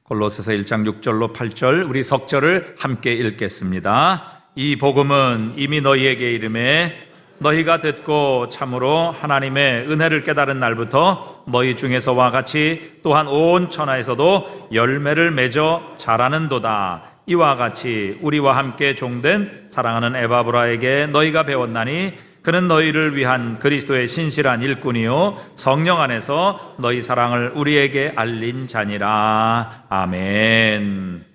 골로새서 1장 6절로 8절 우리 석절을 함께 읽겠습니다. 이 복음은 이미 너희에게 이르매 너희가 듣고 참으로 하나님의 은혜를 깨달은 날부터 너희 중에서와 같이 또한 온 천하에서도 열매를 맺어 자라는도다. 이와 같이 우리와 함께 종된 사랑하는 에바브라에게 너희가 배웠나니 그는 너희를 위한 그리스도의 신실한 일꾼이요 성령 안에서 너희 사랑을 우리에게 알린 자니라. 아멘.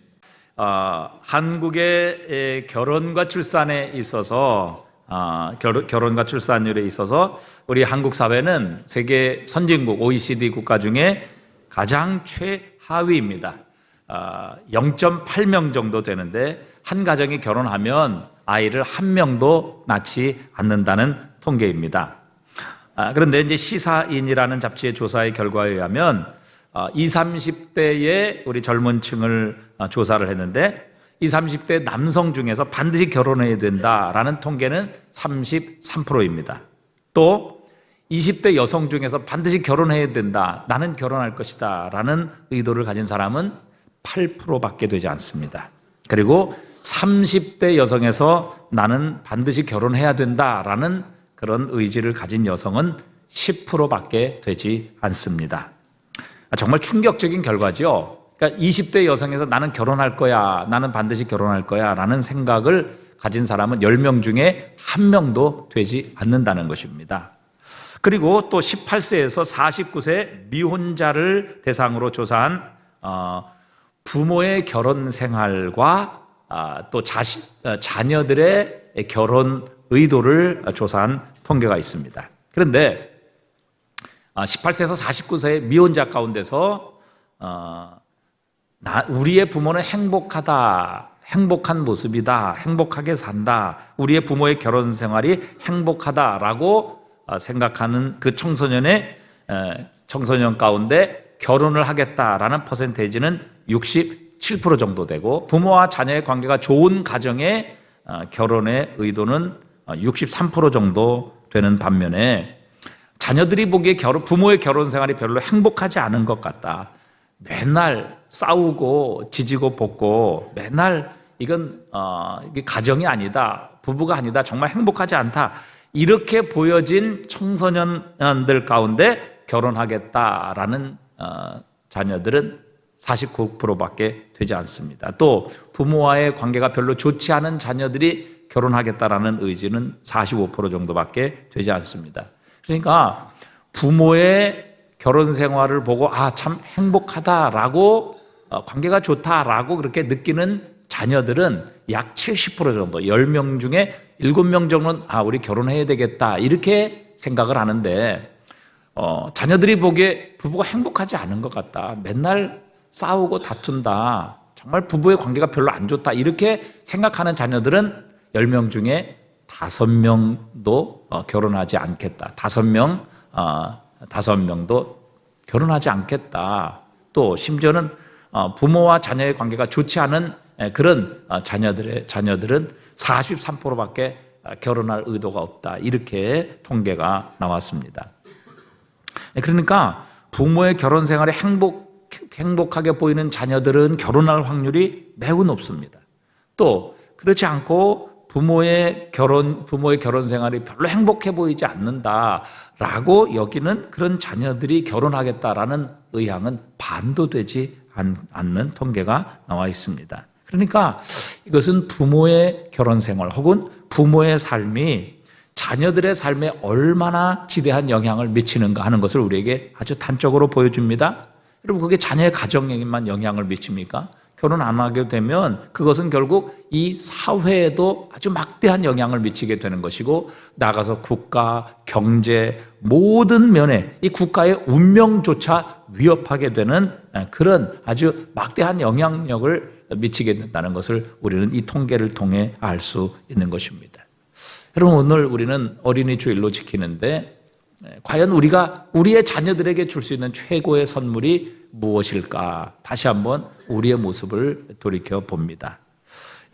한국의 결혼과 출산에 있어서 결혼과 출산율에 있어서 우리 한국 사회는 세계 선진국 OECD 국가 중에 가장 최하위입니다. 0.8명 정도 되는데 한 가정이 결혼하면 아이를 한 명도 낳지 않는다는 통계입니다. 그런데 이제 시사인이라는 잡지의 조사의 결과에 의하면 20, 30대의 우리 젊은 층을 조사를 했는데 20, 30대 남성 중에서 반드시 결혼해야 된다라는 통계는 33%입니다. 또 20대 여성 중에서 반드시 결혼해야 된다, 나는 결혼할 것이다 라는 의도를 가진 사람은 8%밖에 되지 않습니다. 그리고 30대 여성에서 나는 반드시 결혼해야 된다라는 그런 의지를 가진 여성은 10%밖에 되지 않습니다. 정말 충격적인 결과죠. 그러니까 20대 여성에서 나는 결혼할 거야, 나는 반드시 결혼할 거야 라는 생각을 가진 사람은 10명 중에 1명도 되지 않는다는 것입니다. 그리고 또 18세에서 49세 미혼자를 대상으로 조사한 부모의 결혼 생활과 또 자녀들의 결혼 의도를 조사한 통계가 있습니다. 그런데 18세에서 49세의 미혼자 가운데서 우리의 부모는 행복하다, 행복한 모습이다, 행복하게 산다, 우리의 부모의 결혼 생활이 행복하다라고 생각하는 그 청소년 가운데 결혼을 하겠다라는 퍼센테이지는 67% 정도 되고 부모와 자녀의 관계가 좋은 가정의 결혼의 의도는 63% 정도 되는 반면에 자녀들이 보기에 부모의 결혼 생활이 별로 행복하지 않은 것 같다, 맨날 싸우고 지지고 볶고 맨날 이건 이게 가정이 아니다, 부부가 아니다, 정말 행복하지 않다, 이렇게 보여진 청소년들 가운데 결혼하겠다라는 자녀들은 49%밖에 되지 않습니다. 또 부모와의 관계가 별로 좋지 않은 자녀들이 결혼하겠다라는 의지는 45% 정도밖에 되지 않습니다. 그러니까 부모의 결혼 생활을 보고 참 행복하다라고 관계가 좋다라고 그렇게 느끼는 자녀들은 약 70% 정도, 10명 중에 7명 정도는 우리 결혼해야 되겠다 이렇게 생각을 하는데 자녀들이 보기에 부부가 행복하지 않은 것 같다, 맨날 싸우고 다툰다, 정말 부부의 관계가 별로 안 좋다 이렇게 생각하는 자녀들은 10명 중에 5명도 결혼하지 않겠다, 5명도 결혼하지 않겠다. 또 심지어는 부모와 자녀의 관계가 좋지 않은 그런 자녀들은 43%밖에 결혼할 의도가 없다, 이렇게 통계가 나왔습니다. 그러니까 부모의 결혼 생활이 행복하게 보이는 자녀들은 결혼할 확률이 매우 높습니다. 또 그렇지 않고 부모의 결혼 생활이 별로 행복해 보이지 않는다라고 여기는 그런 자녀들이 결혼하겠다라는 의향은 반도 되지 않는 통계가 나와 있습니다. 그러니까 이것은 부모의 결혼 생활 혹은 부모의 삶이 자녀들의 삶에 얼마나 지대한 영향을 미치는가 하는 것을 우리에게 아주 단적으로 보여줍니다. 여러분, 그게 자녀의 가정에만 영향을 미칩니까? 결혼 안 하게 되면 그것은 결국 이 사회에도 아주 막대한 영향을 미치게 되는 것이고, 나가서 국가, 경제 모든 면에 이 국가의 운명조차 위협하게 되는 그런 아주 막대한 영향력을 미치게 된다는 것을 우리는 이 통계를 통해 알 수 있는 것입니다. 여러분, 오늘 우리는 어린이 주일로 지키는데 과연 우리가 우리의 자녀들에게 줄 수 있는 최고의 선물이 무엇일까? 다시 한번 우리의 모습을 돌이켜 봅니다.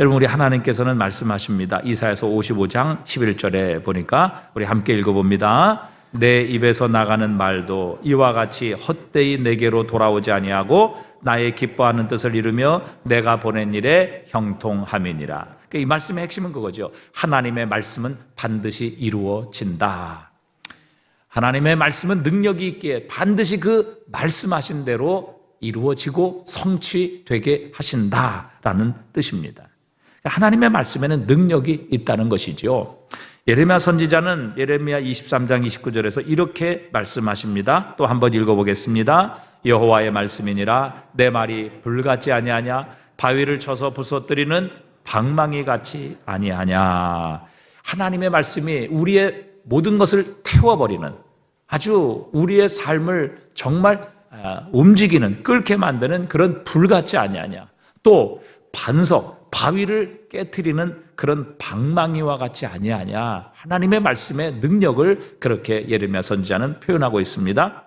여러분, 우리 하나님께서는 말씀하십니다. 이사야서 55장 11절에 보니까 우리 함께 읽어봅니다. 내 입에서 나가는 말도 이와 같이 헛되이 내게로 돌아오지 아니하고 나의 기뻐하는 뜻을 이루며 내가 보낸 일에 형통함이니라. 그러니까 이 말씀의 핵심은 그거죠. 하나님의 말씀은 반드시 이루어진다. 하나님의 말씀은 능력이 있기에 반드시 그 말씀하신 대로 이루어지고 성취되게 하신다라는 뜻입니다. 하나님의 말씀에는 능력이 있다는 것이죠. 예레미야 선지자는 예레미야 23장 29절에서 이렇게 말씀하십니다. 또 한번 읽어보겠습니다. 여호와의 말씀이니라 내 말이 불같지 아니하냐 바위를 쳐서 부서뜨리는 방망이 같이 아니하냐. 하나님의 말씀이 우리의 모든 것을 태워버리는, 아주 우리의 삶을 정말 움직이는, 끓게 만드는 그런 불 같지 아니하냐. 또 반석, 바위를 깨트리는 그런 방망이와 같이 아니하냐. 하나님의 말씀의 능력을 그렇게 예레미야 선지자는 표현하고 있습니다.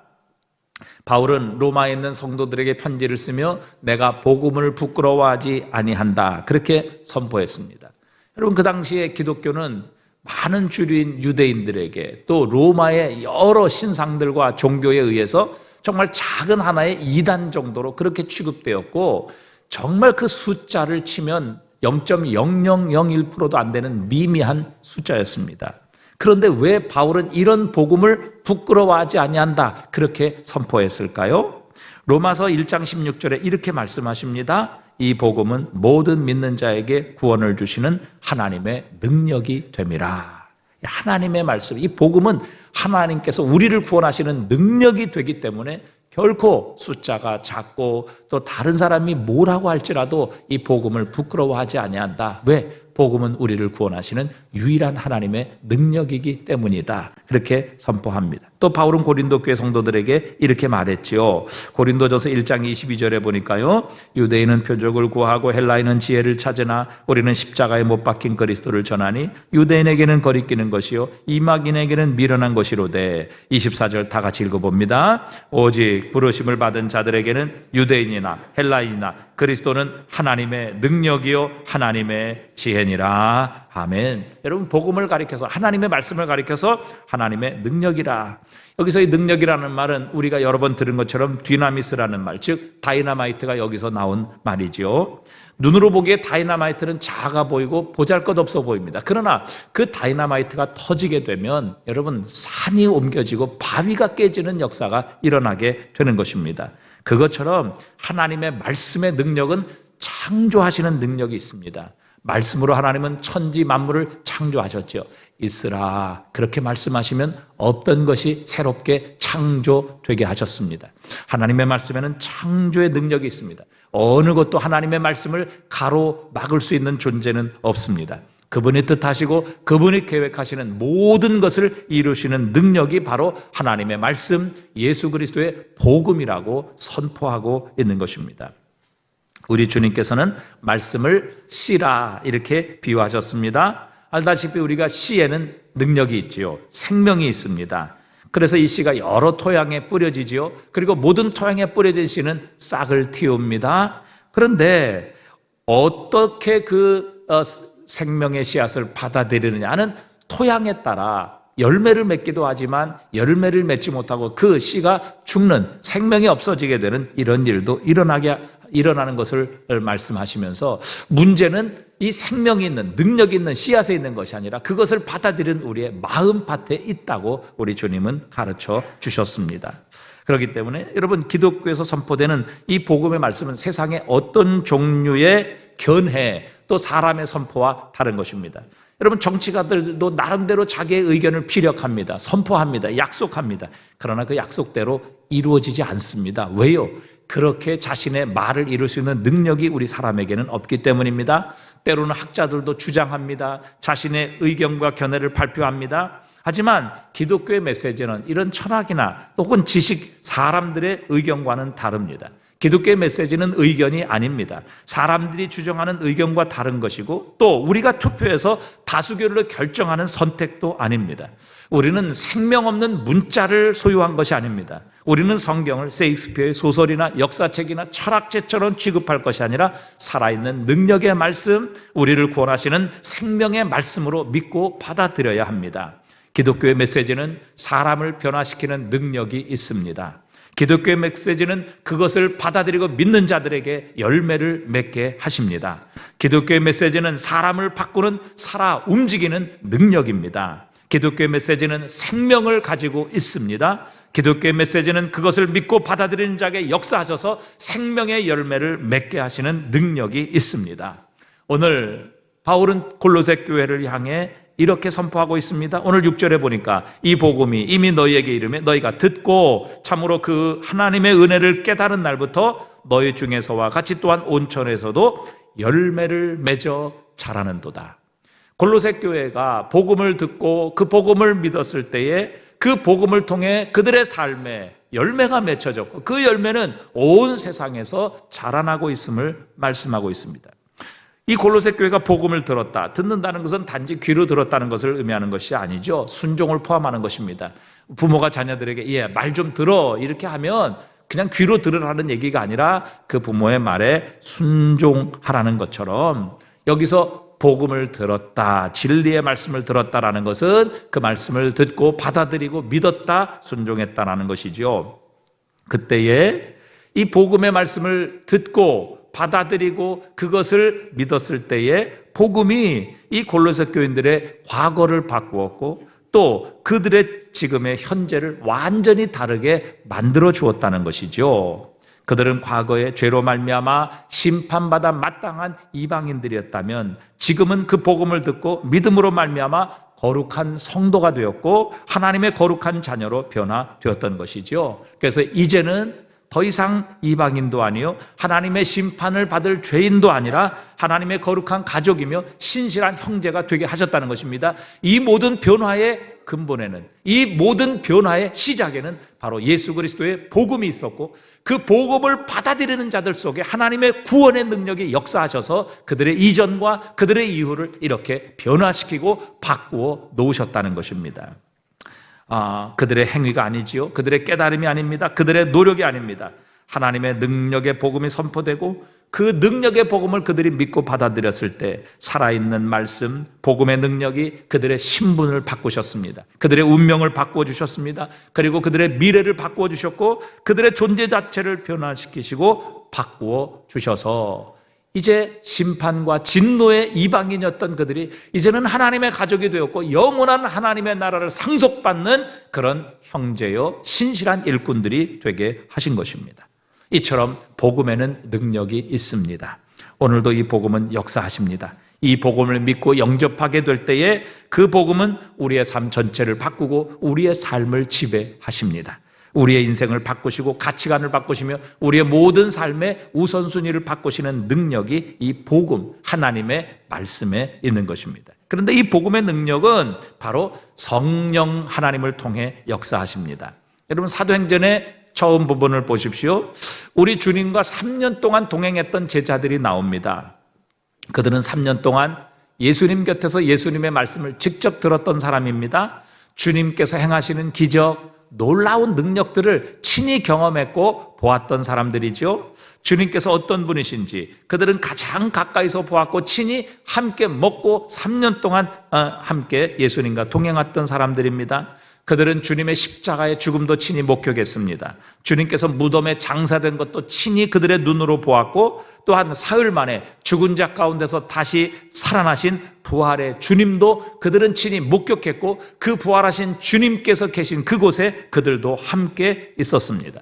바울은 로마에 있는 성도들에게 편지를 쓰며 내가 복음을 부끄러워하지 아니한다, 그렇게 선포했습니다. 여러분, 그 당시에 기독교는 많은 주류인 유대인들에게 또 로마의 여러 신상들과 종교에 의해서 정말 작은 하나의 이단 정도로 그렇게 취급되었고, 정말 그 숫자를 치면 0.0001%도 안 되는 미미한 숫자였습니다. 그런데 왜 바울은 이런 복음을 부끄러워하지 아니한다 그렇게 선포했을까요? 로마서 1장 16절에 이렇게 말씀하십니다. 이 복음은 모든 믿는 자에게 구원을 주시는 하나님의 능력이 됨이라. 하나님의 말씀, 이 복음은 하나님께서 우리를 구원하시는 능력이 되기 때문에 결코 숫자가 작고 또 다른 사람이 뭐라고 할지라도 이 복음을 부끄러워하지 아니한다. 왜? 복음은 우리를 구원하시는 유일한 하나님의 능력이기 때문이다. 그렇게 선포합니다. 또 바울은 고린도 교회 성도들에게 이렇게 말했지요. 고린도전서 1장 22절에 보니까요, 유대인은 표적을 구하고 헬라인은 지혜를 찾으나 우리는 십자가에 못 박힌 그리스도를 전하니 유대인에게는 거리끼는 것이요 이방인에게는 미련한 것이로되. 24절 다 같이 읽어봅니다. 오직 부르심을 받은 자들에게는 유대인이나 헬라인이나 그리스도는 하나님의 능력이요 하나님의 지혜니라. 아멘. 여러분, 복음을 가리켜서, 하나님의 말씀을 가리켜서 하나님의 능력이라. 여기서 이 능력이라는 말은 우리가 여러 번 들은 것처럼 디나미스라는 말, 즉 다이너마이트가 여기서 나온 말이지요. 눈으로 보기에 다이너마이트는 작아 보이고 보잘것없어 보입니다. 그러나 그 다이너마이트가 터지게 되면 여러분, 산이 옮겨지고 바위가 깨지는 역사가 일어나게 되는 것입니다. 그것처럼 하나님의 말씀의 능력은 창조하시는 능력이 있습니다. 말씀으로 하나님은 천지 만물을 창조하셨죠. 있으라, 그렇게 말씀하시면 없던 것이 새롭게 창조되게 하셨습니다. 하나님의 말씀에는 창조의 능력이 있습니다. 어느 것도 하나님의 말씀을 가로막을 수 있는 존재는 없습니다. 그분이 뜻하시고 그분이 계획하시는 모든 것을 이루시는 능력이 바로 하나님의 말씀, 예수 그리스도의 복음이라고 선포하고 있는 것입니다. 우리 주님께서는 말씀을 씨라 이렇게 비유하셨습니다. 알다시피 우리가 씨에는 능력이 있지요. 생명이 있습니다. 그래서 이 씨가 여러 토양에 뿌려지지요. 그리고 모든 토양에 뿌려진 씨는 싹을 틔웁니다. 그런데 어떻게 그 생명의 씨앗을 받아들이느냐는 토양에 따라 열매를 맺기도 하지만 열매를 맺지 못하고 그 씨가 죽는, 생명이 없어지게 되는 이런 일도 일어나는 것을 말씀하시면서, 문제는 이 생명이 있는, 능력이 있는 씨앗에 있는 것이 아니라 그것을 받아들이는 우리의 마음밭에 있다고 우리 주님은 가르쳐 주셨습니다. 그렇기 때문에 여러분, 기독교에서 선포되는 이 복음의 말씀은 세상의 어떤 종류의 견해 또 사람의 선포와 다른 것입니다. 여러분, 정치가들도 나름대로 자기의 의견을 피력합니다. 선포합니다. 약속합니다. 그러나 그 약속대로 이루어지지 않습니다. 왜요? 그렇게 자신의 말을 이룰 수 있는 능력이 우리 사람에게는 없기 때문입니다. 때로는 학자들도 주장합니다. 자신의 의견과 견해를 발표합니다. 하지만 기독교의 메시지는 이런 철학이나 혹은 지식, 사람들의 의견과는 다릅니다. 기독교의 메시지는 의견이 아닙니다. 사람들이 주장하는 의견과 다른 것이고, 또 우리가 투표해서 다수결로 결정하는 선택도 아닙니다. 우리는 생명 없는 문자를 소유한 것이 아닙니다. 우리는 성경을 셰익스피어의 소설이나 역사책이나 철학책처럼 취급할 것이 아니라 살아있는 능력의 말씀, 우리를 구원하시는 생명의 말씀으로 믿고 받아들여야 합니다. 기독교의 메시지는 사람을 변화시키는 능력이 있습니다. 기독교의 메시지는 그것을 받아들이고 믿는 자들에게 열매를 맺게 하십니다. 기독교의 메시지는 사람을 바꾸는 살아 움직이는 능력입니다. 기독교의 메시지는 생명을 가지고 있습니다. 기독교의 메시지는 그것을 믿고 받아들이는 자에게 역사하셔서 생명의 열매를 맺게 하시는 능력이 있습니다. 오늘 바울은 골로새 교회를 향해 이렇게 선포하고 있습니다. 오늘 6절에 보니까 이 복음이 이미 너희에게 이르매 너희가 듣고 참으로 그 하나님의 은혜를 깨달은 날부터 너희 중에서와 같이 또한 온천에서도 열매를 맺어 자라는도다. 골로새 교회가 복음을 듣고 그 복음을 믿었을 때에 그 복음을 통해 그들의 삶에 열매가 맺혀졌고 그 열매는 온 세상에서 자라나고 있음을 말씀하고 있습니다. 이 골로새 교회가 복음을 들었다. 듣는다는 것은 단지 귀로 들었다는 것을 의미하는 것이 아니죠. 순종을 포함하는 것입니다. 부모가 자녀들에게 말 좀 들어 이렇게 하면 그냥 귀로 들으라는 얘기가 아니라 그 부모의 말에 순종하라는 것처럼 여기서 복음을 들었다, 진리의 말씀을 들었다라는 것은 그 말씀을 듣고 받아들이고 믿었다, 순종했다라는 것이죠. 그때에 이 복음의 말씀을 듣고 받아들이고 그것을 믿었을 때에 복음이 이 골로새 교인들의 과거를 바꾸었고 또 그들의 지금의 현재를 완전히 다르게 만들어 주었다는 것이죠. 그들은 과거에 죄로 말미암아 심판받아 마땅한 이방인들이었다면 지금은 그 복음을 듣고 믿음으로 말미암아 거룩한 성도가 되었고 하나님의 거룩한 자녀로 변화되었던 것이죠. 그래서 이제는 더 이상 이방인도 아니요 하나님의 심판을 받을 죄인도 아니라 하나님의 거룩한 가족이며 신실한 형제가 되게 하셨다는 것입니다. 이 모든 변화의 근본에는, 이 모든 변화의 시작에는 바로 예수 그리스도의 복음이 있었고 그 복음을 받아들이는 자들 속에 하나님의 구원의 능력이 역사하셔서 그들의 이전과 그들의 이후를 이렇게 변화시키고 바꾸어 놓으셨다는 것입니다. 그들의 행위가 아니지요. 그들의 깨달음이 아닙니다. 그들의 노력이 아닙니다. 하나님의 능력의 복음이 선포되고 그 능력의 복음을 그들이 믿고 받아들였을 때 살아있는 말씀, 복음의 능력이 그들의 신분을 바꾸셨습니다. 그들의 운명을 바꾸어 주셨습니다. 그리고 그들의 미래를 바꾸어 주셨고 그들의 존재 자체를 변화시키시고 바꾸어 주셔서 이제 심판과 진노의 이방인이었던 그들이 이제는 하나님의 가족이 되었고 영원한 하나님의 나라를 상속받는 그런 형제요 신실한 일꾼들이 되게 하신 것입니다. 이처럼 복음에는 능력이 있습니다. 오늘도 이 복음은 역사하십니다. 이 복음을 믿고 영접하게 될 때에 그 복음은 우리의 삶 전체를 바꾸고 우리의 삶을 지배하십니다. 우리의 인생을 바꾸시고 가치관을 바꾸시며 우리의 모든 삶의 우선순위를 바꾸시는 능력이 이 복음, 하나님의 말씀에 있는 것입니다. 그런데 이 복음의 능력은 바로 성령 하나님을 통해 역사하십니다. 여러분 사도행전의 처음 부분을 보십시오. 우리 주님과 3년 동안 동행했던 제자들이 나옵니다. 그들은 3년 동안 예수님 곁에서 예수님의 말씀을 직접 들었던 사람입니다. 주님께서 행하시는 기적, 놀라운 능력들을 친히 경험했고 보았던 사람들이죠. 주님께서 어떤 분이신지 그들은 가장 가까이서 보았고 친히 함께 먹고 3년 동안 함께 예수님과 동행했던 사람들입니다. 그들은 주님의 십자가의 죽음도 친히 목격했습니다. 주님께서 무덤에 장사된 것도 친히 그들의 눈으로 보았고 또한 사흘 만에 죽은 자 가운데서 다시 살아나신 부활의 주님도 그들은 친히 목격했고 그 부활하신 주님께서 계신 그곳에 그들도 함께 있었습니다.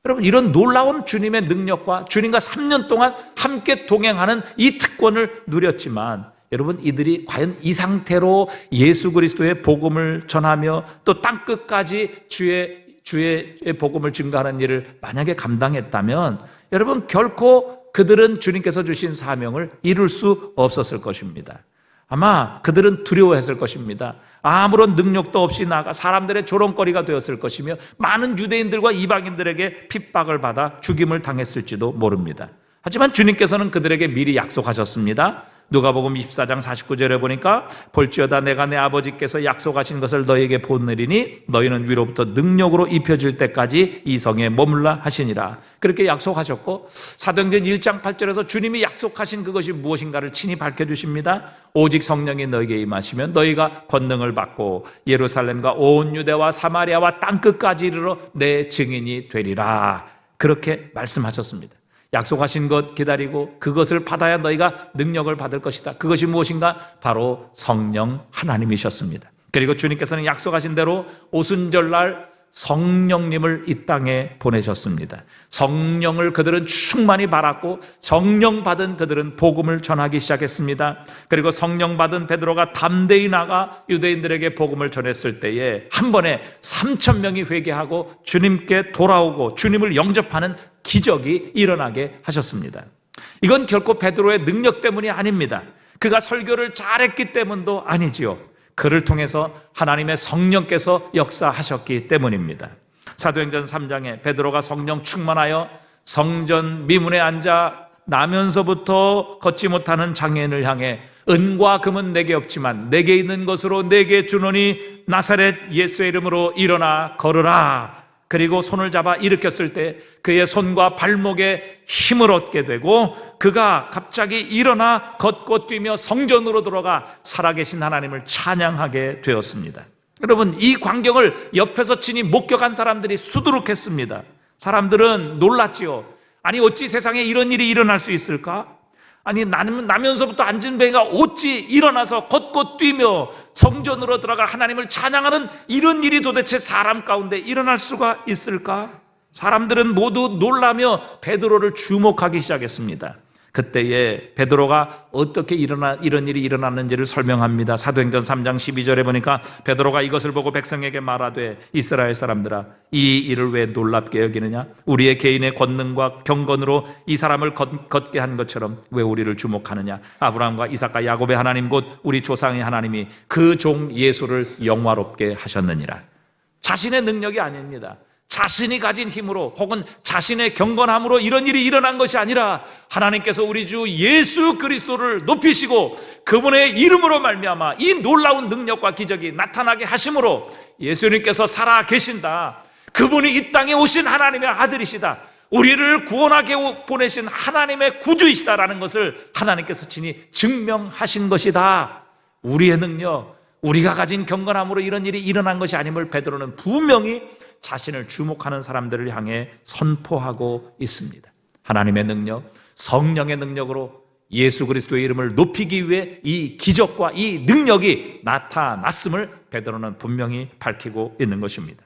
여러분 이런 놀라운 주님의 능력과 주님과 3년 동안 함께 동행하는 이 특권을 누렸지만 여러분 이들이 과연 이 상태로 예수 그리스도의 복음을 전하며 또 땅끝까지 주의 복음을 증거하는 일을 만약에 감당했다면 여러분 결코 그들은 주님께서 주신 사명을 이룰 수 없었을 것입니다. 아마 그들은 두려워했을 것입니다. 아무런 능력도 없이 나가 사람들의 조롱거리가 되었을 것이며 많은 유대인들과 이방인들에게 핍박을 받아 죽임을 당했을지도 모릅니다. 하지만 주님께서는 그들에게 미리 약속하셨습니다. 누가복음 24장 49절에 보니까 볼지어다 내가 내 아버지께서 약속하신 것을 너희에게 보내리니 너희는 위로부터 능력으로 입혀질 때까지 이 성에 머물라 하시니라. 그렇게 약속하셨고, 사도행전 1장 8절에서 주님이 약속하신 그것이 무엇인가를 친히 밝혀주십니다. 오직 성령이 너희에게 임하시면 너희가 권능을 받고 예루살렘과 온 유대와 사마리아와 땅끝까지 이르러 내 증인이 되리라. 그렇게 말씀하셨습니다. 약속하신 것 기다리고 그것을 받아야 너희가 능력을 받을 것이다. 그것이 무엇인가? 바로 성령 하나님이셨습니다. 그리고 주님께서는 약속하신 대로 오순절날 성령님을 이 땅에 보내셨습니다. 성령을 그들은 충만히 받았고 성령 받은 그들은 복음을 전하기 시작했습니다. 그리고 성령 받은 베드로가 담대히 나가 유대인들에게 복음을 전했을 때에 한 번에 3,000명이 회개하고 주님께 돌아오고 주님을 영접하는 기적이 일어나게 하셨습니다. 이건 결코 베드로의 능력 때문이 아닙니다. 그가 설교를 잘했기 때문도 아니지요. 그를 통해서 하나님의 성령께서 역사하셨기 때문입니다. 사도행전 3장에 베드로가 성령 충만하여 성전 미문에 앉아 나면서부터 걷지 못하는 장애인을 향해 은과 금은 내게 없지만 내게 있는 것으로 내게 주노니 나사렛 예수의 이름으로 일어나 걸으라. 그리고 손을 잡아 일으켰을 때 그의 손과 발목에 힘을 얻게 되고 그가 갑자기 일어나 걷고 뛰며 성전으로 들어가 살아계신 하나님을 찬양하게 되었습니다. 여러분, 이 광경을 옆에서 친히 목격한 사람들이 수두룩했습니다. 사람들은 놀랐지요. 아니, 어찌 세상에 이런 일이 일어날 수 있을까? 아니, 나면서부터 앉은 배가 어찌 일어나서 걷고 뛰며 성전으로 들어가 하나님을 찬양하는 이런 일이 도대체 사람 가운데 일어날 수가 있을까? 사람들은 모두 놀라며 베드로를 주목하기 시작했습니다. 그때에 베드로가 어떻게 이런 일이 일어났는지를 설명합니다. 사도행전 3장 12절에 보니까 베드로가 이것을 보고 백성에게 말하되 이스라엘 사람들아, 이 일을 왜 놀랍게 여기느냐? 우리의 개인의 권능과 경건으로 이 사람을 걷게 한 것처럼 왜 우리를 주목하느냐? 아브라함과 이삭과 야곱의 하나님 곧 우리 조상의 하나님이 그 종 예수를 영화롭게 하셨느니라. 자신의 능력이 아닙니다. 자신이 가진 힘으로 혹은 자신의 경건함으로 이런 일이 일어난 것이 아니라 하나님께서 우리 주 예수 그리스도를 높이시고 그분의 이름으로 말미암아 이 놀라운 능력과 기적이 나타나게 하심으로 예수님께서 살아 계신다. 그분이 이 땅에 오신 하나님의 아들이시다. 우리를 구원하게 보내신 하나님의 구주이시다라는 것을 하나님께서 친히 증명하신 것이다. 우리의 능력, 우리가 가진 경건함으로 이런 일이 일어난 것이 아님을 베드로는 분명히 자신을 주목하는 사람들을 향해 선포하고 있습니다. 하나님의 능력, 성령의 능력으로 예수 그리스도의 이름을 높이기 위해 이 기적과 이 능력이 나타났음을 베드로는 분명히 밝히고 있는 것입니다.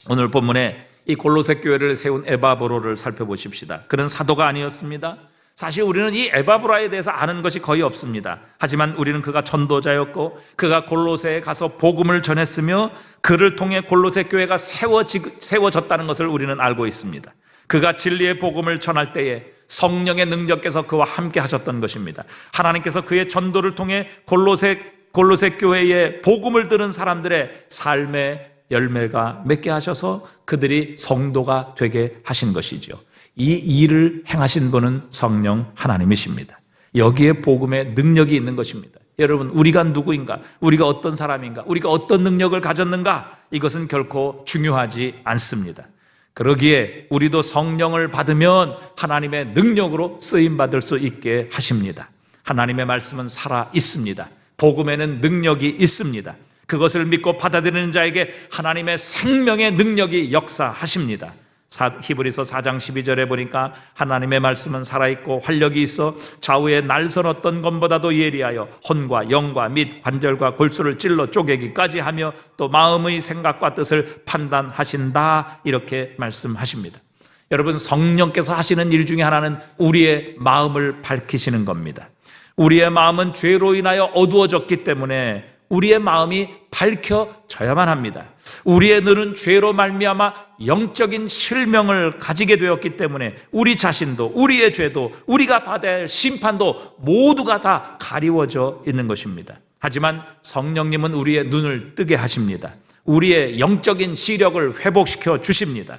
오늘 본문에 이 골로새 교회를 세운 에바브로를 살펴보십시다. 그는 사도가 아니었습니다. 사실 우리는 이 에바브라에 대해서 아는 것이 거의 없습니다. 하지만 우리는 그가 전도자였고 그가 골로새에 가서 복음을 전했으며 그를 통해 골로새 교회가 세워졌다는 것을 우리는 알고 있습니다. 그가 진리의 복음을 전할 때에 성령의 능력께서 그와 함께 하셨던 것입니다. 하나님께서 그의 전도를 통해 골로새 교회의 복음을 들은 사람들의 삶의 열매가 맺게 하셔서 그들이 성도가 되게 하신 것이죠. 이 일을 행하신 분은 성령 하나님이십니다. 여기에 복음의 능력이 있는 것입니다. 여러분, 우리가 누구인가? 우리가 어떤 사람인가? 우리가 어떤 능력을 가졌는가? 이것은 결코 중요하지 않습니다. 그러기에 우리도 성령을 받으면 하나님의 능력으로 쓰임받을 수 있게 하십니다. 하나님의 말씀은 살아 있습니다. 복음에는 능력이 있습니다. 그것을 믿고 받아들이는 자에게 하나님의 생명의 능력이 역사하십니다. 히브리서 4장 12절에 보니까 하나님의 말씀은 살아있고 활력이 있어 좌우에 날선 어떤 검보다도 예리하여 혼과 영과 및 관절과 골수를 찔러 쪼개기까지 하며 또 마음의 생각과 뜻을 판단하신다, 이렇게 말씀하십니다. 여러분, 성령께서 하시는 일 중에 하나는 우리의 마음을 밝히시는 겁니다. 우리의 마음은 죄로 인하여 어두워졌기 때문에 우리의 마음이 밝혀져야만 합니다. 우리의 눈은 죄로 말미암아 영적인 실명을 가지게 되었기 때문에 우리 자신도, 우리의 죄도, 우리가 받아야 할 심판도 모두가 다 가리워져 있는 것입니다. 하지만 성령님은 우리의 눈을 뜨게 하십니다. 우리의 영적인 시력을 회복시켜 주십니다.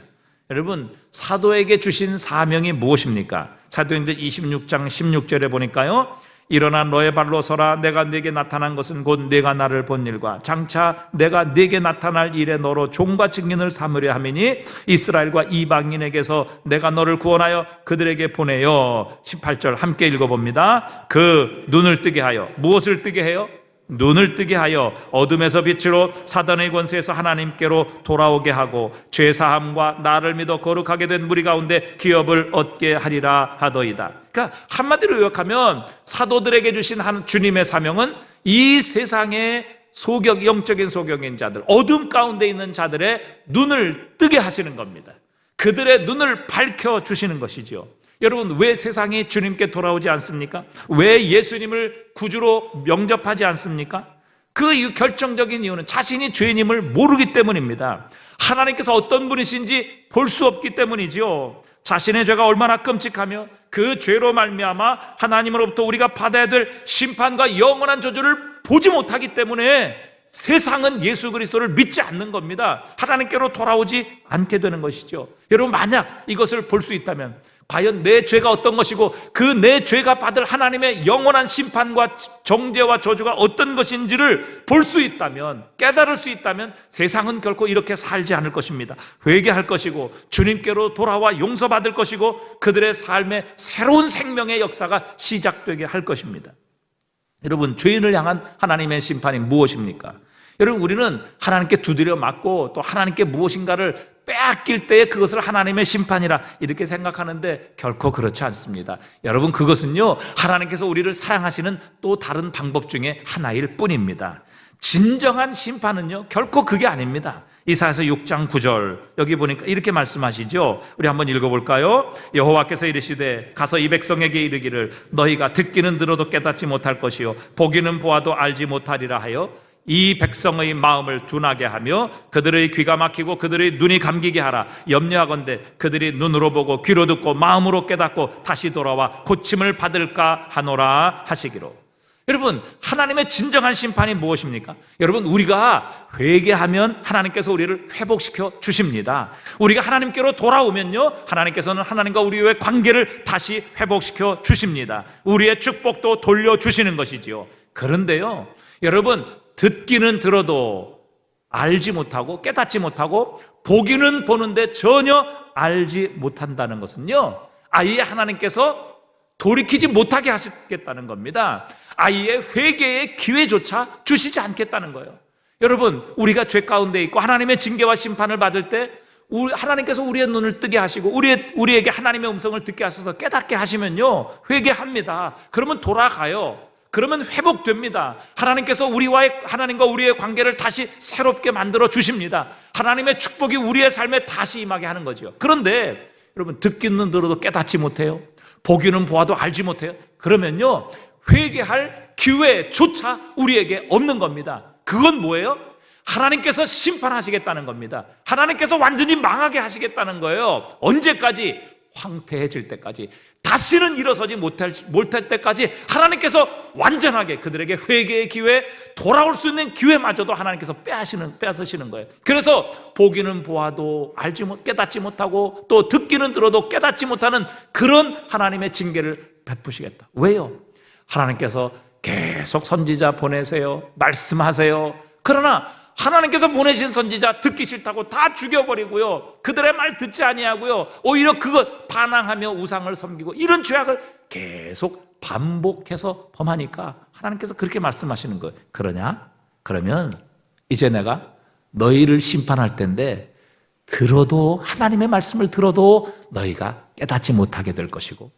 여러분, 사도에게 주신 사명이 무엇입니까? 사도행전 26장 16절에 보니까요, 일어나 너의 발로 서라. 내가 네게 나타난 것은 곧 네가 나를 본 일과 장차 내가 네게 나타날 일에 너로 종과 증인을 삼으려 함이니 이스라엘과 이방인에게서 내가 너를 구원하여 그들에게 보내요. 18절 함께 읽어봅니다. 그 눈을 뜨게 하여, 무엇을 뜨게 해요? 눈을 뜨게 하여 어둠에서 빛으로 사단의 권세에서 하나님께로 돌아오게 하고 죄사함과 나를 믿어 거룩하게 된 무리 가운데 기업을 얻게 하리라 하더이다. 그러니까 한마디로 요약하면 사도들에게 주신 주님의 사명은 이 세상의 영적인 소경인 자들, 어둠 가운데 있는 자들의 눈을 뜨게 하시는 겁니다. 그들의 눈을 밝혀주시는 것이죠. 여러분, 왜 세상이 주님께 돌아오지 않습니까? 왜 예수님을 구주로 영접하지 않습니까? 그 결정적인 이유는 자신이 죄인임을 모르기 때문입니다. 하나님께서 어떤 분이신지 볼 수 없기 때문이지요. 자신의 죄가 얼마나 끔찍하며 그 죄로 말미암아 하나님으로부터 우리가 받아야 될 심판과 영원한 저주를 보지 못하기 때문에 세상은 예수 그리스도를 믿지 않는 겁니다. 하나님께로 돌아오지 않게 되는 것이죠. 여러분, 만약 이것을 볼 수 있다면 과연 내 죄가 어떤 것이고 그 내 죄가 받을 하나님의 영원한 심판과 정죄와 저주가 어떤 것인지를 볼 수 있다면, 깨달을 수 있다면 세상은 결코 이렇게 살지 않을 것입니다. 회개할 것이고 주님께로 돌아와 용서받을 것이고 그들의 삶에 새로운 생명의 역사가 시작되게 할 것입니다. 여러분, 죄인을 향한 하나님의 심판이 무엇입니까? 여러분, 우리는 하나님께 두드려 맞고 또 하나님께 무엇인가를 빼앗길 때에 그것을 하나님의 심판이라 이렇게 생각하는데 결코 그렇지 않습니다. 여러분, 그것은요, 하나님께서 우리를 사랑하시는 또 다른 방법 중에 하나일 뿐입니다. 진정한 심판은요, 결코 그게 아닙니다. 이사야서 6장 9절 여기 보니까 이렇게 말씀하시죠. 우리 한번 읽어볼까요? 여호와께서 이르시되 가서 이 백성에게 이르기를 너희가 듣기는 들어도 깨닫지 못할 것이요 보기는 보아도 알지 못하리라 하여 이 백성의 마음을 둔하게 하며 그들의 귀가 막히고 그들의 눈이 감기게 하라. 염려하건대 그들이 눈으로 보고 귀로 듣고 마음으로 깨닫고 다시 돌아와 고침을 받을까 하노라 하시기로. 여러분, 하나님의 진정한 심판이 무엇입니까? 여러분, 우리가 회개하면 하나님께서 우리를 회복시켜 주십니다. 우리가 하나님께로 돌아오면요, 하나님께서는 하나님과 우리의 관계를 다시 회복시켜 주십니다. 우리의 축복도 돌려주시는 것이지요. 그런데요, 여러분, 듣기는 들어도 알지 못하고 깨닫지 못하고 보기는 보는데 전혀 알지 못한다는 것은요, 아예 하나님께서 돌이키지 못하게 하시겠다는 겁니다. 아예 회개의 기회조차 주시지 않겠다는 거예요. 여러분, 우리가 죄 가운데 있고 하나님의 징계와 심판을 받을 때 하나님께서 우리의 눈을 뜨게 하시고 우리에게 하나님의 음성을 듣게 하셔서 깨닫게 하시면요, 회개합니다. 그러면 돌아가요. 그러면 회복됩니다. 하나님께서 하나님과 우리의 관계를 다시 새롭게 만들어 주십니다. 하나님의 축복이 우리의 삶에 다시 임하게 하는 거죠. 그런데 여러분, 듣기는 들어도 깨닫지 못해요. 보기는 보아도 알지 못해요. 그러면요, 회개할 기회조차 우리에게 없는 겁니다. 그건 뭐예요? 하나님께서 심판하시겠다는 겁니다. 하나님께서 완전히 망하게 하시겠다는 거예요. 언제까지? 황폐해질 때까지, 다시는 일어서지 못할 때까지 하나님께서 완전하게 그들에게 회개의 기회, 돌아올 수 있는 기회마저도 하나님께서 빼앗으시는 거예요. 그래서 보기는 보아도 깨닫지 못하고 또 듣기는 들어도 깨닫지 못하는 그런 하나님의 징계를 베푸시겠다. 왜요? 하나님께서 계속 선지자 보내세요. 말씀하세요. 그러나 하나님께서 보내신 선지자 듣기 싫다고 다 죽여버리고요, 그들의 말 듣지 아니하고요, 오히려 그것 반항하며 우상을 섬기고 이런 죄악을 계속 반복해서 범하니까 하나님께서 그렇게 말씀하시는 거예요. 그러면 이제 내가 너희를 심판할 텐데 들어도, 하나님의 말씀을 들어도 너희가 깨닫지 못하게 될 것이고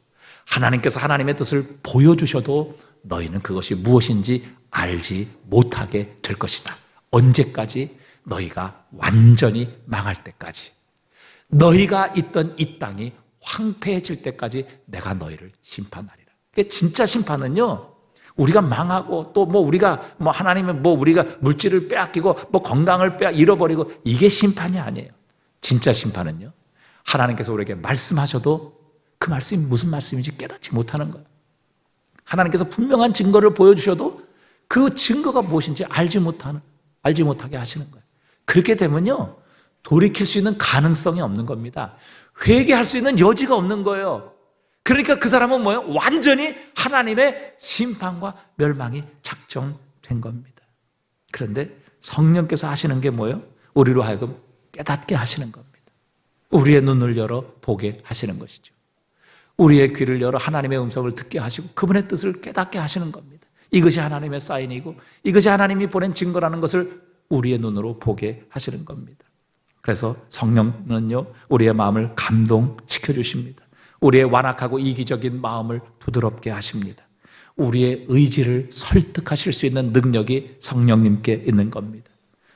하나님께서 하나님의 뜻을 보여주셔도 너희는 그것이 무엇인지 알지 못하게 될 것이다. 언제까지? 너희가 완전히 망할 때까지, 너희가 있던 이 땅이 황폐해질 때까지 내가 너희를 심판하리라. 진짜 심판은요, 우리가 망하고 또 우리가 하나님의 우리가 물질을 빼앗기고 건강을 잃어버리고 이게 심판이 아니에요. 진짜 심판은요, 하나님께서 우리에게 말씀하셔도 그 말씀이 무슨 말씀인지 깨닫지 못하는 거예요. 하나님께서 분명한 증거를 보여주셔도 그 증거가 무엇인지 알지 못하게 하시는 거예요. 그렇게 되면요, 돌이킬 수 있는 가능성이 없는 겁니다. 회개할 수 있는 여지가 없는 거예요. 그러니까 그 사람은 뭐예요? 완전히 하나님의 심판과 멸망이 작정된 겁니다. 그런데 성령께서 하시는 게 뭐예요? 우리로 하여금 깨닫게 하시는 겁니다. 우리의 눈을 열어 보게 하시는 것이죠. 우리의 귀를 열어 하나님의 음성을 듣게 하시고 그분의 뜻을 깨닫게 하시는 겁니다. 이것이 하나님의 사인이고 이것이 하나님이 보낸 증거라는 것을 우리의 눈으로 보게 하시는 겁니다. 그래서 성령은요, 우리의 마음을 감동시켜 주십니다. 우리의 완악하고 이기적인 마음을 부드럽게 하십니다. 우리의 의지를 설득하실 수 있는 능력이 성령님께 있는 겁니다.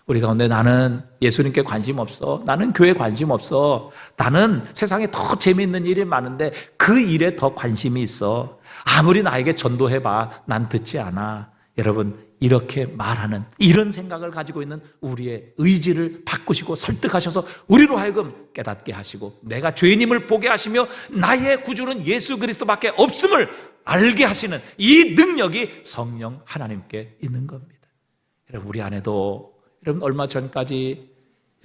우리 가운데 나는 예수님께 관심 없어, 나는 교회에 관심 없어, 나는 세상에 더 재미있는 일이 많은데 그 일에 더 관심이 있어, 아무리 나에게 전도해봐 난 듣지 않아. 여러분, 이렇게 말하는 이런 생각을 가지고 있는 우리의 의지를 바꾸시고 설득하셔서 우리로 하여금 깨닫게 하시고 내가 죄인임을 보게 하시며 나의 구주는 예수 그리스도밖에 없음을 알게 하시는 이 능력이 성령 하나님께 있는 겁니다. 여러분, 우리 안에도 여러분 얼마 전까지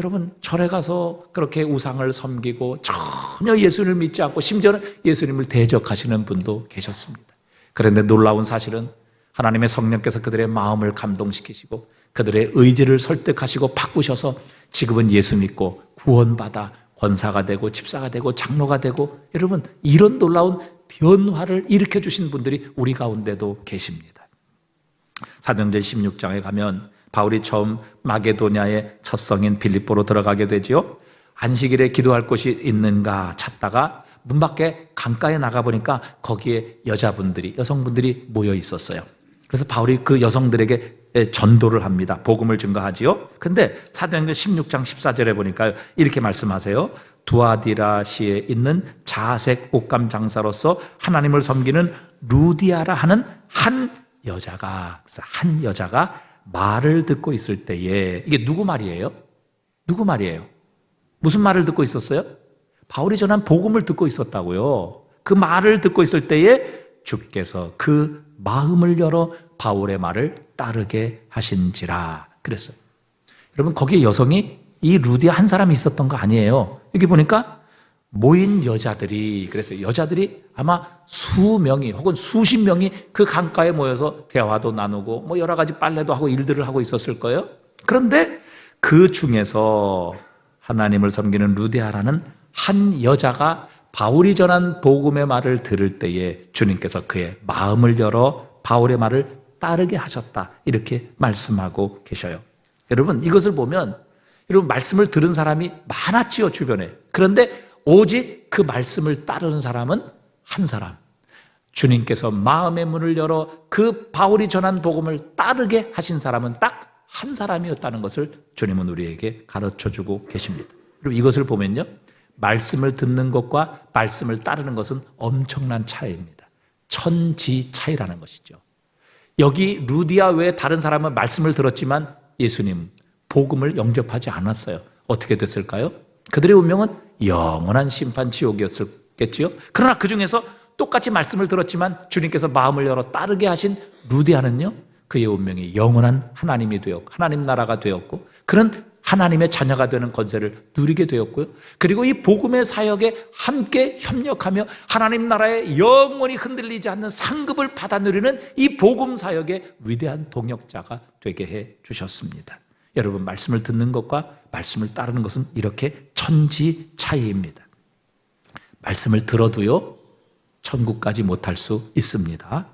여러분 절에 가서 그렇게 우상을 섬기고 전혀 예수를 믿지 않고 심지어는 예수님을 대적하시는 분도 계셨습니다. 그런데 놀라운 사실은 하나님의 성령께서 그들의 마음을 감동시키시고 그들의 의지를 설득하시고 바꾸셔서 지금은 예수 믿고 구원받아 권사가 되고 집사가 되고 장로가 되고 여러분 이런 놀라운 변화를 일으켜 주신 분들이 우리 가운데도 계십니다. 사도행전 16장에 가면 바울이 처음 마게도냐의 첫 성인 빌립보로 들어가게 되지요. 안식일에 기도할 곳이 있는가 찾다가 문 밖에 강가에 나가보니까 거기에 여성분들이 모여 있었어요. 그래서 바울이 그 여성들에게 전도를 합니다. 복음을 증거하지요. 근데 사도행전 16장 14절에 보니까 이렇게 말씀하세요. 두아디라시에 있는 자색 옷감 장사로서 하나님을 섬기는 루디아라 하는 한 여자가 말을 듣고 있을 때에, 이게 누구 말이에요? 누구 말이에요? 무슨 말을 듣고 있었어요? 바울이 전한 복음을 듣고 있었다고요. 그 말을 듣고 있을 때에 주께서 그 마음을 열어 바울의 말을 따르게 하신지라 그랬어요. 여러분, 거기에 여성이 이 루디아 한 사람이 있었던 거 아니에요. 여기 보니까 모인 여자들이, 그래서 여자들이 아마 수명이 혹은 수십 명이 그 강가에 모여서 대화도 나누고 뭐 여러 가지 빨래도 하고 일들을 하고 있었을 거예요. 그런데 그 중에서 하나님을 섬기는 루디아라는 한 여자가 바울이 전한 복음의 말을 들을 때에 주님께서 그의 마음을 열어 바울의 말을 따르게 하셨다, 이렇게 말씀하고 계셔요. 여러분, 이것을 보면 여러분 말씀을 들은 사람이 많았지요, 주변에. 그런데 오직 그 말씀을 따르는 사람은 한 사람, 주님께서 마음의 문을 열어 그 바울이 전한 복음을 따르게 하신 사람은 딱 한 사람이었다는 것을 주님은 우리에게 가르쳐주고 계십니다. 그리고 이것을 보면요, 말씀을 듣는 것과 말씀을 따르는 것은 엄청난 차이입니다. 천지 차이라는 것이죠. 여기 루디아 외에 다른 사람은 말씀을 들었지만 예수님 복음을 영접하지 않았어요. 어떻게 됐을까요? 그들의 운명은 영원한 심판 지옥이었겠지요. 그러나 그 중에서 똑같이 말씀을 들었지만 주님께서 마음을 열어 따르게 하신 루디아는요, 그의 운명이 영원한 하나님이 되었고 하나님 나라가 되었고 그런 하나님의 자녀가 되는 권세를 누리게 되었고요. 그리고 이 복음의 사역에 함께 협력하며 하나님 나라에 영원히 흔들리지 않는 상급을 받아 누리는 이 복음 사역의 위대한 동역자가 되게 해 주셨습니다. 여러분, 말씀을 듣는 것과 말씀을 따르는 것은 이렇게 천지 차이입니다. 말씀을 들어도요, 천국까지 못할 수 있습니다.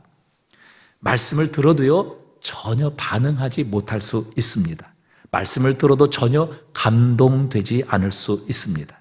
말씀을 들어도요, 전혀 반응하지 못할 수 있습니다. 말씀을 들어도 전혀 감동되지 않을 수 있습니다.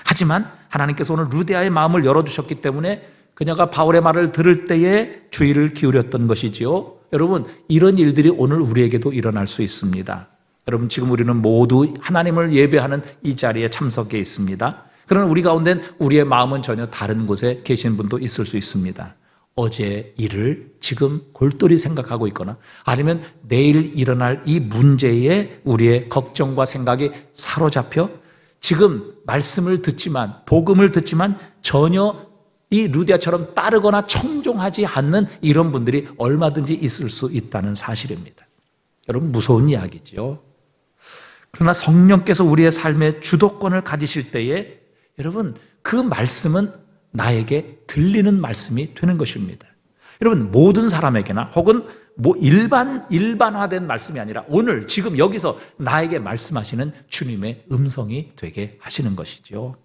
하지만 하나님께서 오늘 루디아의 마음을 열어주셨기 때문에 그녀가 바울의 말을 들을 때에 주의를 기울였던 것이지요. 여러분, 이런 일들이 오늘 우리에게도 일어날 수 있습니다. 여러분, 지금 우리는 모두 하나님을 예배하는 이 자리에 참석해 있습니다. 그러나 우리 가운데는 우리의 마음은 전혀 다른 곳에 계신 분도 있을 수 있습니다. 어제 일을 지금 골똘히 생각하고 있거나 아니면 내일 일어날 이 문제에 우리의 걱정과 생각이 사로잡혀 지금 말씀을 듣지만, 복음을 듣지만 전혀 이 루디아처럼 따르거나 청종하지 않는 이런 분들이 얼마든지 있을 수 있다는 사실입니다. 여러분, 무서운 이야기죠. 그러나 성령께서 우리의 삶의 주도권을 가지실 때에 여러분, 그 말씀은 나에게 들리는 말씀이 되는 것입니다. 여러분, 모든 사람에게나 혹은 일반화된 말씀이 아니라 오늘 지금 여기서 나에게 말씀하시는 주님의 음성이 되게 하시는 것이죠.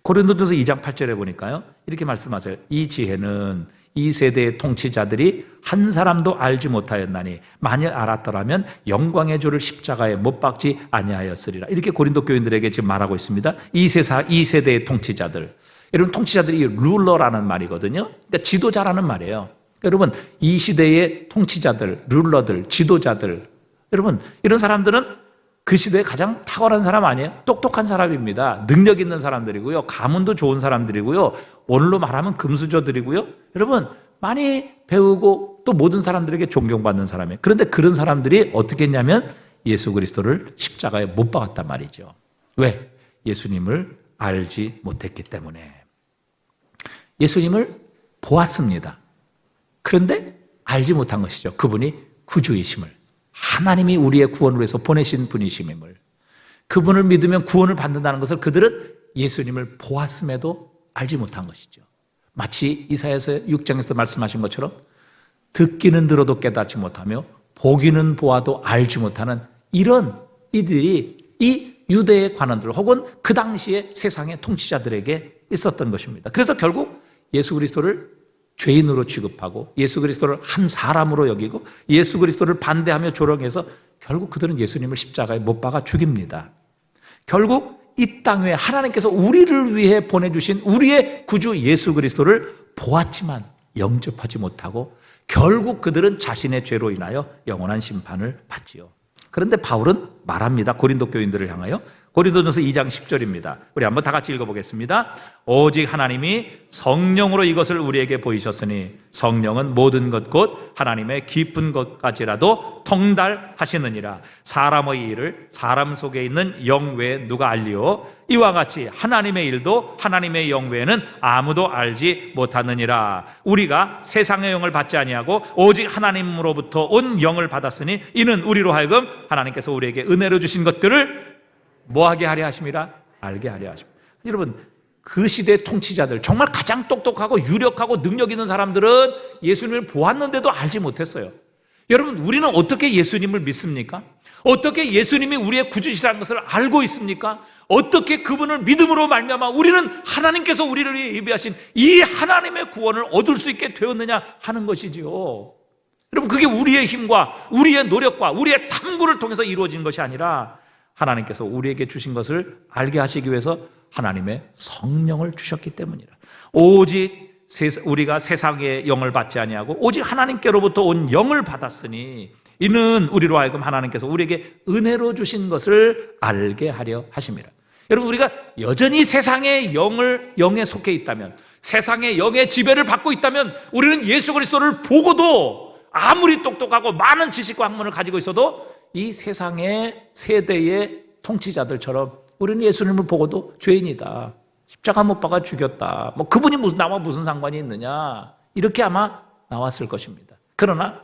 고린도전서 2장 8절에 보니까요, 이렇게 말씀하세요. 이 지혜는 이 세대의 통치자들이 한 사람도 알지 못하였나니 만일 알았더라면 영광의 주를 십자가에 못 박지 아니하였으리라. 이렇게 고린도 교인들에게 지금 말하고 있습니다. 이 세대의 통치자들. 여러분, 통치자들이 룰러라는 말이거든요. 그러니까 지도자라는 말이에요. 여러분, 이 시대의 통치자들, 룰러들, 지도자들, 여러분, 이런 사람들은 그 시대에 가장 탁월한 사람 아니에요? 똑똑한 사람입니다. 능력 있는 사람들이고요. 가문도 좋은 사람들이고요. 오늘로 말하면 금수저들이고요. 여러분, 많이 배우고 또 모든 사람들에게 존경받는 사람이에요. 그런데 그런 사람들이 어떻게 했냐면 예수 그리스도를 십자가에 못 박았단 말이죠. 왜? 예수님을 알지 못했기 때문에. 예수님을 보았습니다. 그런데 알지 못한 것이죠. 그분이 구주이심을, 하나님이 우리의 구원을 위해서 보내신 분이심임을, 그분을 믿으면 구원을 받는다는 것을 그들은 예수님을 보았음에도 알지 못한 것이죠. 마치 이사야서 6장에서 말씀하신 것처럼 듣기는 들어도 깨닫지 못하며 보기는 보아도 알지 못하는 이런 이들이 이 유대의 관원들 혹은 그 당시에 세상의 통치자들에게 있었던 것입니다. 그래서 결국 예수 그리스도를 죄인으로 취급하고 예수 그리스도를 한 사람으로 여기고 예수 그리스도를 반대하며 조롱해서 결국 그들은 예수님을 십자가에 못 박아 죽입니다. 결국 이 땅 위에 하나님께서 우리를 위해 보내주신 우리의 구주 예수 그리스도를 보았지만 영접하지 못하고 결국 그들은 자신의 죄로 인하여 영원한 심판을 받지요. 그런데 바울은 말합니다. 고린도 교인들을 향하여. 고린도전서 2장 10절입니다. 우리 한번 다 같이 읽어보겠습니다. 오직 하나님이 성령으로 이것을 우리에게 보이셨으니 성령은 모든 것 곧 하나님의 깊은 것까지라도 통달하시느니라. 사람의 일을 사람 속에 있는 영 외에 누가 알리오? 이와 같이 하나님의 일도 하나님의 영 외에는 아무도 알지 못하느니라. 우리가 세상의 영을 받지 아니하고 오직 하나님으로부터 온 영을 받았으니 이는 우리로 하여금 하나님께서 우리에게 은혜로 주신 것들을 뭐하게 하려 하심이라? 알게 하려 하십니다. 여러분, 그 시대의 통치자들, 정말 가장 똑똑하고 유력하고 능력 있는 사람들은 예수님을 보았는데도 알지 못했어요. 여러분, 우리는 어떻게 예수님을 믿습니까? 어떻게 예수님이 우리의 구주시라는 것을 알고 있습니까? 어떻게 그분을 믿음으로 말미암아 우리는 하나님께서 우리를 위해 예비하신 이 하나님의 구원을 얻을 수 있게 되었느냐 하는 것이지요. 여러분, 그게 우리의 힘과 우리의 노력과 우리의 탐구를 통해서 이루어진 것이 아니라 하나님께서 우리에게 주신 것을 알게 하시기 위해서 하나님의 성령을 주셨기 때문이라. 오직 우리가 세상의 영을 받지 아니하고 오직 하나님께로부터 온 영을 받았으니 이는 우리로 하여금 하나님께서 우리에게 은혜로 주신 것을 알게 하려 하심이라. 여러분, 우리가 여전히 세상의 영에 속해 있다면, 세상의 영의 지배를 받고 있다면 우리는 예수 그리스도를 보고도 아무리 똑똑하고 많은 지식과 학문을 가지고 있어도 이 세상의 세대의 통치자들처럼 우리는 예수님을 보고도 죄인이다, 십자가 못 박아 죽였다, 그분이 나와 무슨 상관이 있느냐, 이렇게 아마 나왔을 것입니다. 그러나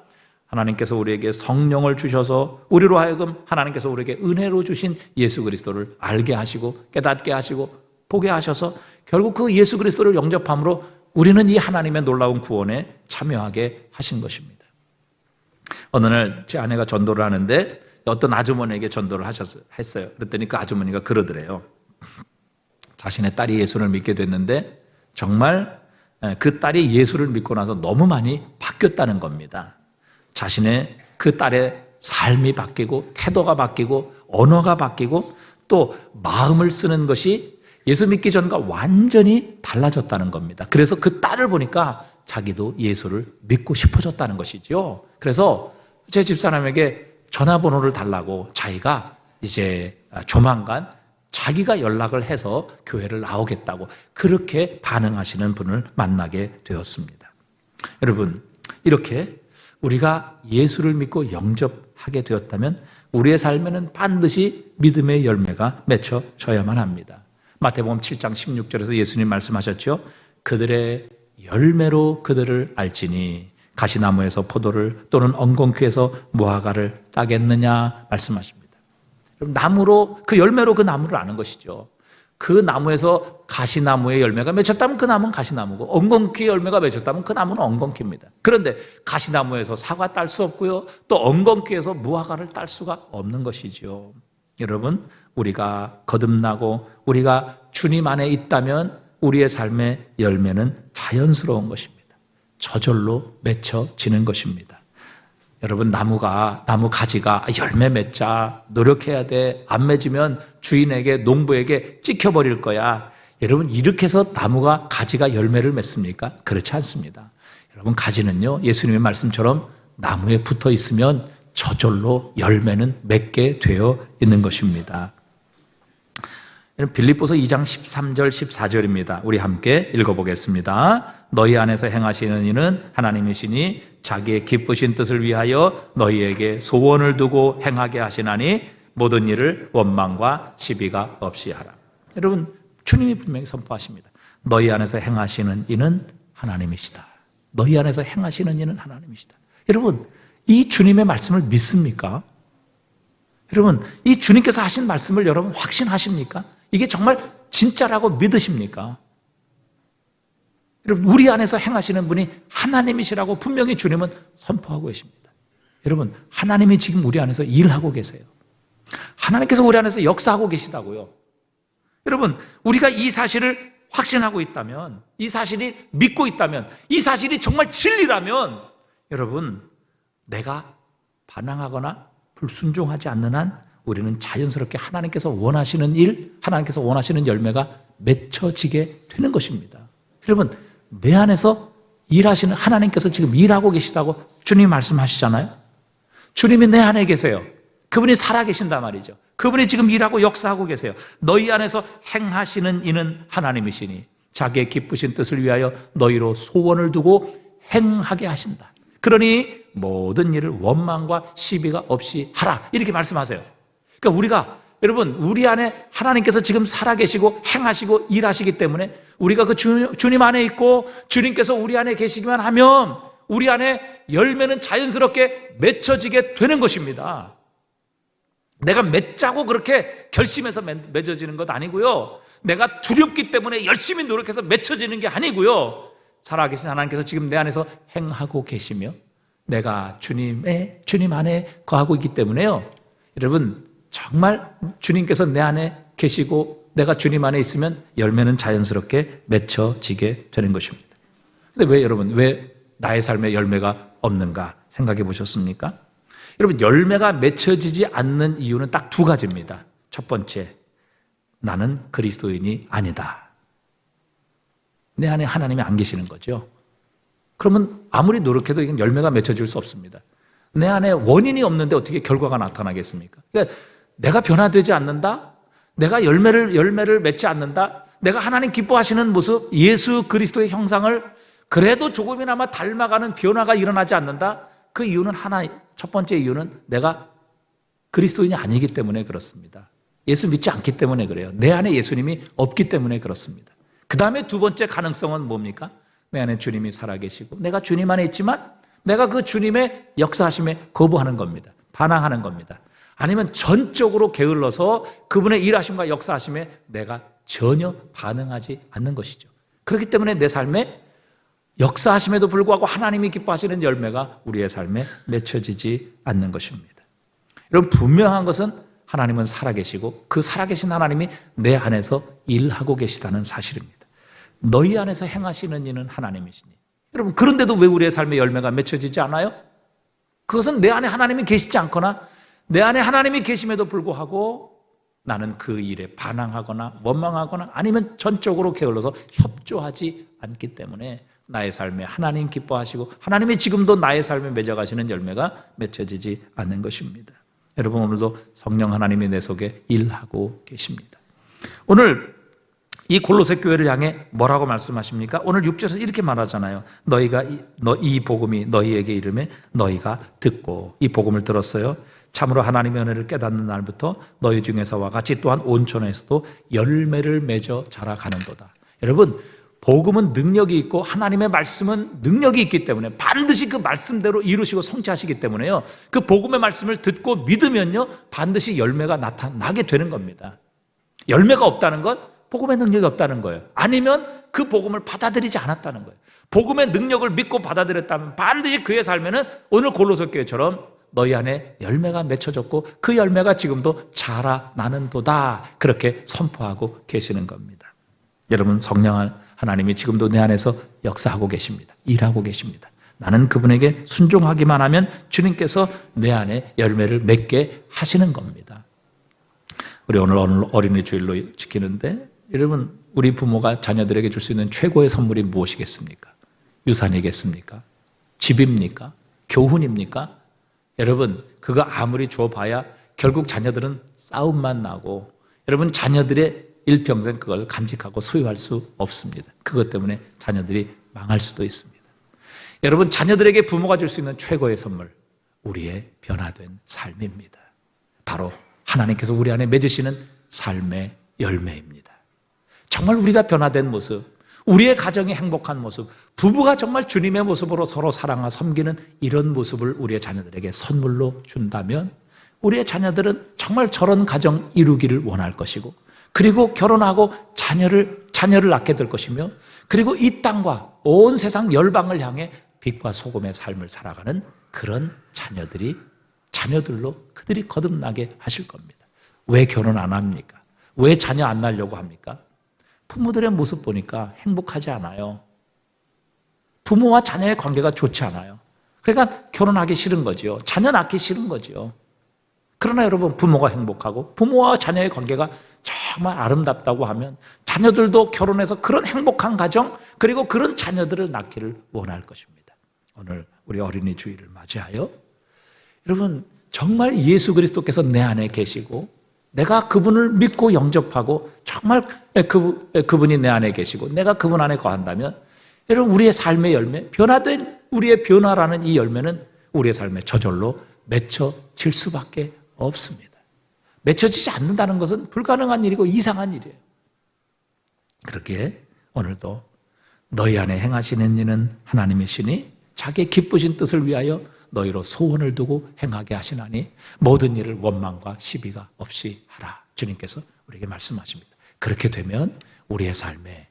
하나님께서 우리에게 성령을 주셔서 우리로 하여금 하나님께서 우리에게 은혜로 주신 예수 그리스도를 알게 하시고 깨닫게 하시고 보게 하셔서 결국 그 예수 그리스도를 영접함으로 우리는 이 하나님의 놀라운 구원에 참여하게 하신 것입니다. 어느 날 제 아내가 전도를 하는데 어떤 아주머니에게 전도를 했어요. 그랬더니 그 아주머니가 그러더래요. 자신의 딸이 예수를 믿게 됐는데 정말 그 딸이 예수를 믿고 나서 너무 많이 바뀌었다는 겁니다. 자신의 그 딸의 삶이 바뀌고 태도가 바뀌고 언어가 바뀌고 또 마음을 쓰는 것이 예수 믿기 전과 완전히 달라졌다는 겁니다. 그래서 그 딸을 보니까 자기도 예수를 믿고 싶어졌다는 것이죠. 그래서 제 집사람에게 전화번호를 달라고 자기가 이제 조만간 자기가 연락을 해서 교회를 나오겠다고 그렇게 반응하시는 분을 만나게 되었습니다. 여러분, 이렇게 우리가 예수를 믿고 영접하게 되었다면 우리의 삶에는 반드시 믿음의 열매가 맺혀져야만 합니다. 마태복음 7장 16절에서 예수님 말씀하셨죠. 그들의 열매로 그들을 알지니 가시나무에서 포도를 또는 엉겅퀴에서 무화과를 따겠느냐 말씀하십니다. 나무로, 그 열매로 그 나무를 아는 것이죠. 그 나무에서 가시나무의 열매가 맺혔다면 그 나무는 가시나무고, 엉겅퀴의 열매가 맺혔다면 그 나무는 엉겅퀴입니다. 그런데 가시나무에서 사과 딸 수 없고요, 또 엉겅퀴에서 무화과를 딸 수가 없는 것이지요. 여러분, 우리가 거듭나고 우리가 주님 안에 있다면 우리의 삶의 열매는 자연스러운 것입니다. 저절로 맺혀지는 것입니다. 여러분, 나무 가지가 열매 맺자, 노력해야 돼, 안 맺으면 주인에게, 농부에게 찍혀버릴 거야. 여러분, 이렇게 해서 나무가 가지가 열매를 맺습니까? 그렇지 않습니다. 여러분, 가지는요, 예수님의 말씀처럼 나무에 붙어 있으면 저절로 열매는 맺게 되어 있는 것입니다. 빌립보서 2장 13절 14절입니다. 우리 함께 읽어보겠습니다. 너희 안에서 행하시는 이는 하나님이시니 자기의 기쁘신 뜻을 위하여 너희에게 소원을 두고 행하게 하시나니 모든 일을 원망과 시비가 없이 하라. 여러분, 주님이 분명히 선포하십니다. 너희 안에서 행하시는 이는 하나님이시다. 너희 안에서 행하시는 이는 하나님이시다. 여러분, 이 주님의 말씀을 믿습니까? 여러분, 이 주님께서 하신 말씀을 여러분 확신하십니까? 이게 정말 진짜라고 믿으십니까? 여러분, 우리 안에서 행하시는 분이 하나님이시라고 분명히 주님은 선포하고 계십니다. 여러분, 하나님이 지금 우리 안에서 일하고 계세요. 하나님께서 우리 안에서 역사하고 계시다고요. 여러분, 우리가 이 사실을 확신하고 있다면, 이 사실이 믿고 있다면, 이 사실이 정말 진리라면, 여러분, 내가 반항하거나 불순종하지 않는 한 우리는 자연스럽게 하나님께서 원하시는 일, 하나님께서 원하시는 열매가 맺혀지게 되는 것입니다. 여러분, 내 안에서 일하시는 하나님께서 지금 일하고 계시다고 주님이 말씀하시잖아요. 주님이 내 안에 계세요. 그분이 살아계신단 말이죠. 그분이 지금 일하고 역사하고 계세요. 너희 안에서 행하시는 이는 하나님이시니 자기의 기쁘신 뜻을 위하여 너희로 소원을 두고 행하게 하신다. 그러니 모든 일을 원망과 시비가 없이 하라, 이렇게 말씀하세요. 그러니까 우리가, 여러분, 우리 안에 하나님께서 지금 살아계시고 행하시고 일하시기 때문에 우리가 그 주님 안에 있고 주님께서 우리 안에 계시기만 하면 우리 안에 열매는 자연스럽게 맺혀지게 되는 것입니다. 내가 맺자고 그렇게 결심해서 맺어지는 것 아니고요, 내가 두렵기 때문에 열심히 노력해서 맺혀지는 게 아니고요, 살아계신 하나님께서 지금 내 안에서 행하고 계시며 내가 주님 안에 거하고 있기 때문에요, 여러분, 정말 주님께서 내 안에 계시고 내가 주님 안에 있으면 열매는 자연스럽게 맺혀지게 되는 것입니다. 근데 왜, 여러분, 왜 나의 삶에 열매가 없는가 생각해 보셨습니까? 여러분, 열매가 맺혀지지 않는 이유는 딱 두 가지입니다. 첫 번째, 나는 그리스도인이 아니다. 내 안에 하나님이 안 계시는 거죠. 그러면 아무리 노력해도 이건 열매가 맺혀질 수 없습니다. 내 안에 원인이 없는데 어떻게 결과가 나타나겠습니까? 그러니까 내가 변화되지 않는다, 내가 열매를 맺지 않는다, 내가 하나님 기뻐하시는 모습, 예수 그리스도의 형상을 그래도 조금이나마 닮아가는 변화가 일어나지 않는다. 그 이유는 첫 번째 이유는 내가 그리스도인이 아니기 때문에 그렇습니다. 예수 믿지 않기 때문에 그래요. 내 안에 예수님이 없기 때문에 그렇습니다. 그 다음에 두 번째 가능성은 뭡니까? 내 안에 주님이 살아계시고 내가 주님 안에 있지만 내가 그 주님의 역사하심에 거부하는 겁니다. 반항하는 겁니다. 아니면 전적으로 게을러서 그분의 일하심과 역사하심에 내가 전혀 반응하지 않는 것이죠. 그렇기 때문에 내 삶에 역사하심에도 불구하고 하나님이 기뻐하시는 열매가 우리의 삶에 맺혀지지 않는 것입니다. 여러분, 분명한 것은 하나님은 살아계시고 그 살아계신 하나님이 내 안에서 일하고 계시다는 사실입니다. 너희 안에서 행하시는 이는 하나님이시니. 여러분, 그런데도 왜 우리의 삶의 열매가 맺혀지지 않아요? 그것은 내 안에 하나님이 계시지 않거나 내 안에 하나님이 계심에도 불구하고 나는 그 일에 반항하거나 원망하거나 아니면 전적으로 게을러서 협조하지 않기 때문에 나의 삶에 하나님 기뻐하시고 하나님이 지금도 나의 삶에 맺어가시는 열매가 맺혀지지 않는 것입니다. 여러분, 오늘도 성령 하나님이 내 속에 일하고 계십니다. 오늘 이 골로새 교회를 향해 뭐라고 말씀하십니까? 오늘 6절에서 이렇게 말하잖아요. 이 복음이 너희에게 이르매 너희가 듣고 이 복음을 들었어요. 참으로 하나님의 은혜를 깨닫는 날부터 너희 중에서와 같이 또한 온천에서도 열매를 맺어 자라가는도다. 여러분, 복음은 능력이 있고 하나님의 말씀은 능력이 있기 때문에 반드시 그 말씀대로 이루시고 성취하시기 때문에요, 그 복음의 말씀을 듣고 믿으면요 반드시 열매가 나타나게 되는 겁니다. 열매가 없다는 것, 복음의 능력이 없다는 거예요. 아니면 그 복음을 받아들이지 않았다는 거예요. 복음의 능력을 믿고 받아들였다면 반드시 그의 삶에는 오늘 골로새 교회처럼 너희 안에 열매가 맺혀졌고 그 열매가 지금도 자라나는도다, 그렇게 선포하고 계시는 겁니다. 여러분, 성령 하나님이 지금도 내 안에서 역사하고 계십니다. 일하고 계십니다. 나는 그분에게 순종하기만 하면 주님께서 내 안에 열매를 맺게 하시는 겁니다. 우리 오늘 어린이 주일로 지키는데, 여러분, 우리 부모가 자녀들에게 줄 수 있는 최고의 선물이 무엇이겠습니까? 유산이겠습니까? 집입니까? 교훈입니까? 여러분, 그거 아무리 줘봐야 결국 자녀들은 싸움만 나고, 여러분, 자녀들의 일평생 그걸 간직하고 소유할 수 없습니다. 그것 때문에 자녀들이 망할 수도 있습니다. 여러분, 자녀들에게 부모가 줄 수 있는 최고의 선물, 우리의 변화된 삶입니다. 바로 하나님께서 우리 안에 맺으시는 삶의 열매입니다. 정말 우리가 변화된 모습, 우리의 가정이 행복한 모습, 부부가 정말 주님의 모습으로 서로 사랑하고 섬기는 이런 모습을 우리의 자녀들에게 선물로 준다면 우리의 자녀들은 정말 저런 가정 이루기를 원할 것이고, 그리고 결혼하고 자녀를 낳게 될 것이며, 그리고 이 땅과 온 세상 열방을 향해 빛과 소금의 삶을 살아가는 그런 자녀들로 그들이 거듭나게 하실 겁니다. 왜 결혼 안 합니까? 왜 자녀 안 낳으려고 합니까? 부모들의 모습 보니까 행복하지 않아요. 부모와 자녀의 관계가 좋지 않아요. 그러니까 결혼하기 싫은 거지요. 자녀 낳기 싫은 거지요. 그러나 여러분, 부모가 행복하고 부모와 자녀의 관계가 정말 아름답다고 하면 자녀들도 결혼해서 그런 행복한 가정, 그리고 그런 자녀들을 낳기를 원할 것입니다. 오늘 우리 어린이 주일을 맞이하여 여러분, 정말 예수 그리스도께서 내 안에 계시고 내가 그분을 믿고 영접하고 정말 그분이 내 안에 계시고 내가 그분 안에 거한다면, 여러분, 우리의 삶의 열매, 변화된 우리의 변화라는 이 열매는 우리의 삶에 저절로 맺혀질 수밖에 없습니다. 맺혀지지 않는다는 것은 불가능한 일이고 이상한 일이에요. 그렇게 오늘도 너희 안에 행하시는 이는 하나님이시니 자기의 기쁘신 뜻을 위하여 너희로 소원을 두고 행하게 하시나니 모든 일을 원망과 시비가 없이 하라. 주님께서 우리에게 말씀하십니다. 그렇게 되면 우리의 삶에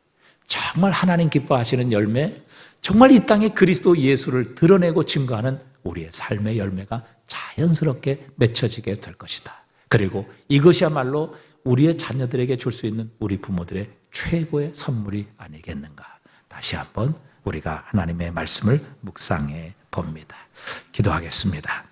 정말 하나님 기뻐하시는 열매, 정말 이 땅에 그리스도 예수를 드러내고 증거하는 우리의 삶의 열매가 자연스럽게 맺혀지게 될 것이다. 그리고 이것이야말로 우리의 자녀들에게 줄 수 있는 우리 부모들의 최고의 선물이 아니겠는가. 다시 한번 우리가 하나님의 말씀을 묵상해 봅니다. 기도하겠습니다.